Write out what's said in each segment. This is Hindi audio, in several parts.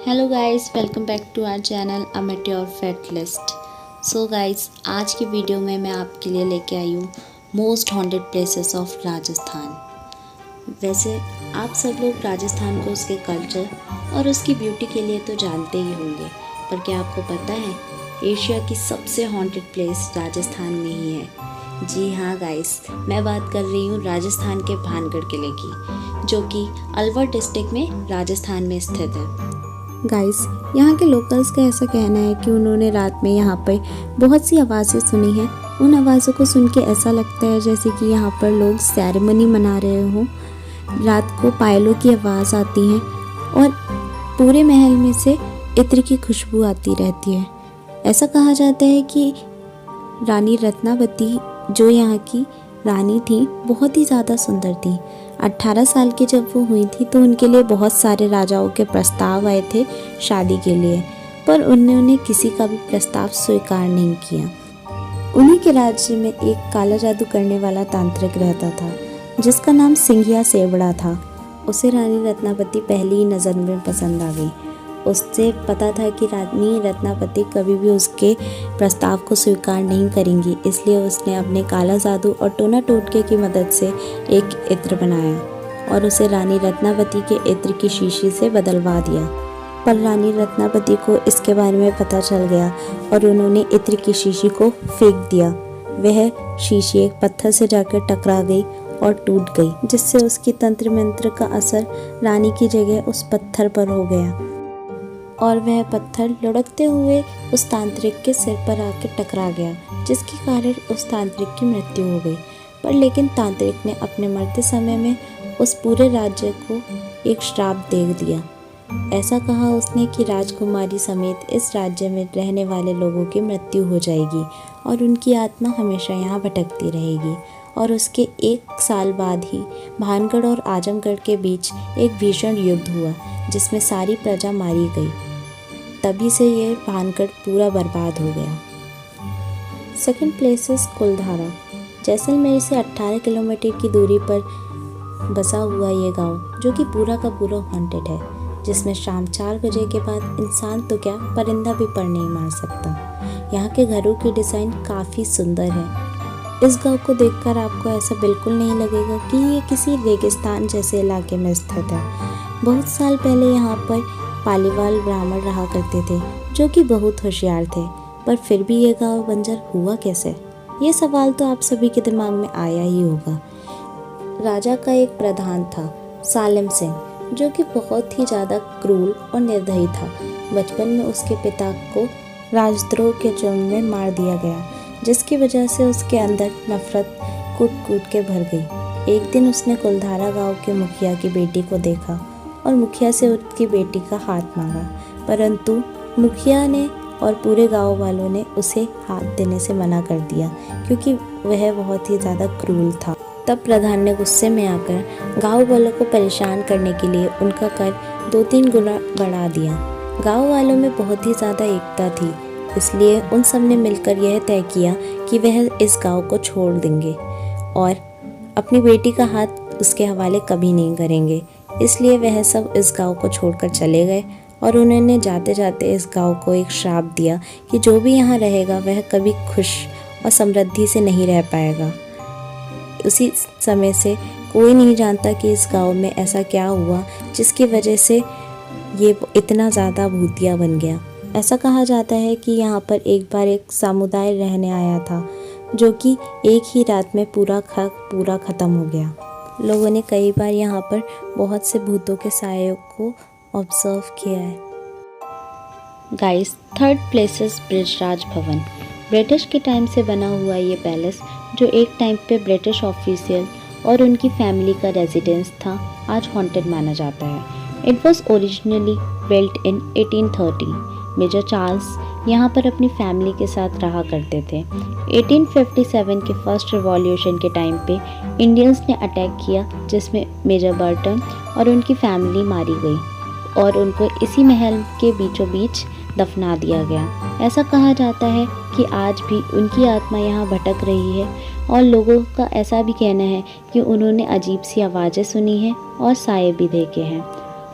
Hello guys, welcome back to our channel अमिट योर फेट लिस्ट। सो गाइस, आज की वीडियो में मैं आपके लिए लेके आई हूँ most haunted places of Rajasthan. वैसे आप सब लोग राजस्थान को उसके कल्चर और उसकी ब्यूटी के लिए तो जानते ही होंगे, पर क्या आपको पता है एशिया की सबसे हॉन्टेड प्लेस राजस्थान में ही है। जी हाँ गाइस, मैं बात कर रही हूँ राजस्थान के भानगढ़ किले की, जो कि अलवर डिस्ट्रिक्ट में राजस्थान में स्थित है। गाइस, यहाँ के लोकल्स का ऐसा कहना है कि उन्होंने रात में यहाँ पर बहुत सी आवाज़ें सुनी हैं। उन आवाज़ों को सुन के ऐसा लगता है जैसे कि यहाँ पर लोग सेरेमनी मना रहे हों। रात को पायलों की आवाज़ आती है और पूरे महल में से इत्र की खुशबू आती रहती है। ऐसा कहा जाता है कि रानी रत्नावती, जो यहाँ की रानी थी, बहुत ही ज़्यादा सुंदर थी। 18 साल की जब वो हुई थी तो उनके लिए बहुत सारे राजाओं के प्रस्ताव आए थे शादी के लिए, पर उन्होंने किसी का भी प्रस्ताव स्वीकार नहीं किया। उन्हीं के राज्य में एक काला जादू करने वाला तांत्रिक रहता था, जिसका नाम सिंघिया सेवड़ा था। उसे रानी रत्नावती पहली ही नज़र में पसंद आ गई। उससे पता था कि रानी रत्नावती कभी भी उसके प्रस्ताव को स्वीकार नहीं करेंगी, इसलिए उसने अपने काला जादू और टोना टोटके की मदद से एक इत्र बनाया और उसे रानी रत्नावती के इत्र की शीशी से बदलवा दिया। पर रानी रत्नावती को इसके बारे में पता चल गया और उन्होंने इत्र की शीशी को फेंक दिया। वह शीशी एक पत्थर से जाकर टकरा गई और टूट गई, जिससे उसकी तंत्र मंत्र का असर रानी की जगह उस पत्थर पर हो गया और वह पत्थर लुढ़कते हुए उस तांत्रिक के सिर पर आकर टकरा गया, जिसके कारण उस तांत्रिक की मृत्यु हो गई। पर लेकिन तांत्रिक ने अपने मरते समय में उस पूरे राज्य को एक श्राप दे दिया। ऐसा कहा उसने कि राजकुमारी समेत इस राज्य में रहने वाले लोगों की मृत्यु हो जाएगी और उनकी आत्मा हमेशा यहाँ भटकती रहेगी। और उसके 1 साल बाद ही भानगढ़ और आजमगढ़ के बीच एक भीषण युद्ध हुआ, जिसमें सारी प्रजा मारी गई। तभी से ये भानगढ़ पूरा बर्बाद हो गया। सेकंड प्लेस इज कुलधारा। जैसलमेर से 18 किलोमीटर की दूरी पर बसा हुआ ये गांव, जो कि पूरा का पूरा हॉन्टेड है, जिसमें शाम 4 बजे के बाद इंसान तो क्या, परिंदा भी पर नहीं मार सकता। यहाँ के घरों की डिज़ाइन काफ़ी सुंदर है। इस गांव को देखकर आपको ऐसा बिल्कुल नहीं लगेगा कि ये किसी रेगिस्तान जैसे इलाके में स्थित है। बहुत साल पहले यहाँ पर पालीवाल ब्राह्मण रहा करते थे, जो कि बहुत होशियार थे, पर फिर भी ये गांव बंजर हुआ कैसे? ये सवाल तो आप सभी के दिमाग में आया ही होगा। राजा का एक प्रधान था, सालिम सिंह, जो कि बहुत ही ज़्यादा क्रूर और निर्दयी था। बचपन में उसके पिता को राजद्रोह के जुर्म में मार दिया गया, जिसकी वजह से उसके अंदर नफरत कूट कूट के भर गई। एक दिन उसने कुलधारा गांव के मुखिया की बेटी को देखा और मुखिया से उसकी बेटी का हाथ मांगा, परंतु मुखिया ने और पूरे गांव वालों ने उसे हाथ देने से मना कर दिया, क्योंकि वह बहुत ही ज़्यादा क्रूर था। तब प्रधान ने गुस्से में आकर गांव वालों को परेशान करने के लिए उनका कर 2-3 गुना बढ़ा दिया। गांव वालों में बहुत ही ज़्यादा एकता थी, इसलिए उन सब ने मिलकर यह तय किया कि वह इस गांव को छोड़ देंगे और अपनी बेटी का हाथ उसके हवाले कभी नहीं करेंगे। इसलिए वह सब इस गांव को छोड़कर चले गए और उन्होंने जाते जाते इस गांव को एक श्राप दिया कि जो भी यहाँ रहेगा वह कभी खुश और समृद्धि से नहीं रह पाएगा। उसी समय से कोई नहीं जानता कि इस गांव में ऐसा क्या हुआ जिसकी वजह से ये इतना ज़्यादा भूतिया बन गया। ऐसा कहा जाता है कि यहाँ पर एक बार एक समुदाय रहने आया था, जो कि एक ही रात में पूरा ख़त्म हो गया। लोगों ने कई बार यहाँ पर बहुत से भूतों के सायों को ऑब्जर्व किया है। Guys, third place is Brijraj भवन। ब्रिटिश के टाइम से बना हुआ ये पैलेस, जो एक टाइम पे ब्रिटिश ऑफिशियल और उनकी फैमिली का रेजिडेंस था, आज हॉन्टेड माना जाता है। It was originally built in 1830। Major Charles यहाँ पर अपनी फैमिली के साथ रहा करते थे। 1857 के फर्स्ट रिवॉल्यूशन के टाइम पे इंडियंस ने अटैक किया, जिसमें मेजर बर्टन और उनकी फैमिली मारी गई और उनको इसी महल के बीचों बीच दफना दिया गया। ऐसा कहा जाता है कि आज भी उनकी आत्मा यहाँ भटक रही है और लोगों का ऐसा भी कहना है कि उन्होंने अजीब सी आवाज़ें सुनी हैं और साए भी देखे हैं।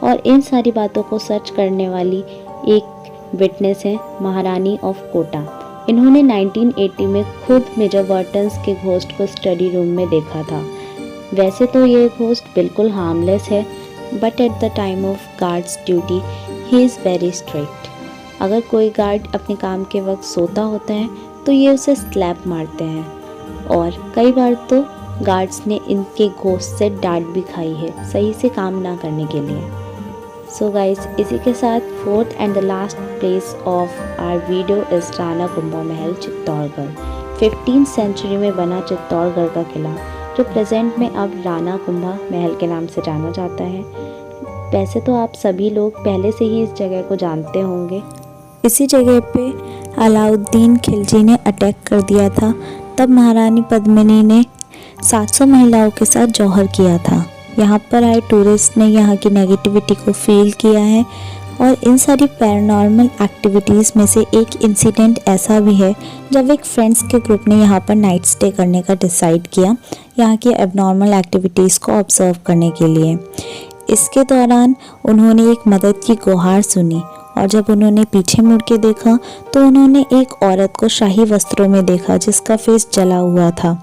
और इन सारी बातों को सर्च करने वाली एक विटनेस है महारानी ऑफ कोटा। इन्होंने 1980 में खुद मेजर बर्टन्स के घोस्ट को स्टडी रूम में देखा था। वैसे तो ये घोस्ट बिल्कुल हार्मलेस है, but at the time of guards duty he is very strict. अगर कोई गार्ड अपने काम के वक्त सोता होता है तो ये उसे स्लैप मारते हैं, और कई बार तो गार्ड्स ने इनके घोस्ट से डांट भी खाई है सही से काम ना करने के लिए। सो गाइस, इसी के साथ fourth and the last place of our video is Rana Kumbha Mahal Chittorgarh. 15th century में बना चित्तौड़गढ़ का किला, जो प्रेजेंट में अब राणा कुंभा महल के नाम से जाना जाता है। वैसे तो आप सभी लोग पहले से ही इस जगह को जानते होंगे। इसी जगह पे अलाउद्दीन खिलजी ने अटैक कर दिया था, तब महारानी पद्मिनी ने 700 महिलाओं के साथ जौहर किया था। यहाँ पर आए टूरिस्ट ने यहाँ की नेगेटिविटी को फील किया है, और इन सारी पैरानॉर्मल एक्टिविटीज़ में से एक इंसिडेंट ऐसा भी है जब एक फ्रेंड्स के ग्रुप ने यहाँ पर नाइट स्टे करने का डिसाइड किया, यहाँ की एबनॉर्मल एक्टिविटीज़ को ऑब्जर्व करने के लिए। इसके दौरान उन्होंने एक मदद की गुहार सुनी, और जब उन्होंने पीछे मुड़ के देखा तो उन्होंने एक औरत को शाही वस्त्रों में देखा जिसका फेस जला हुआ था।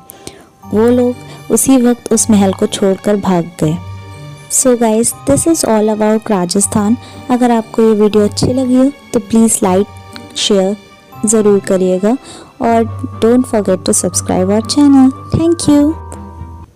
वो लोग उसी वक्त उस महल को छोड़कर भाग गए। So guys, this is all about Rajasthan. अगर आपको ये वीडियो अच्छी लगी हो तो प्लीज़ लाइक शेयर ज़रूर करिएगा, और don't forget to subscribe our channel. Thank you.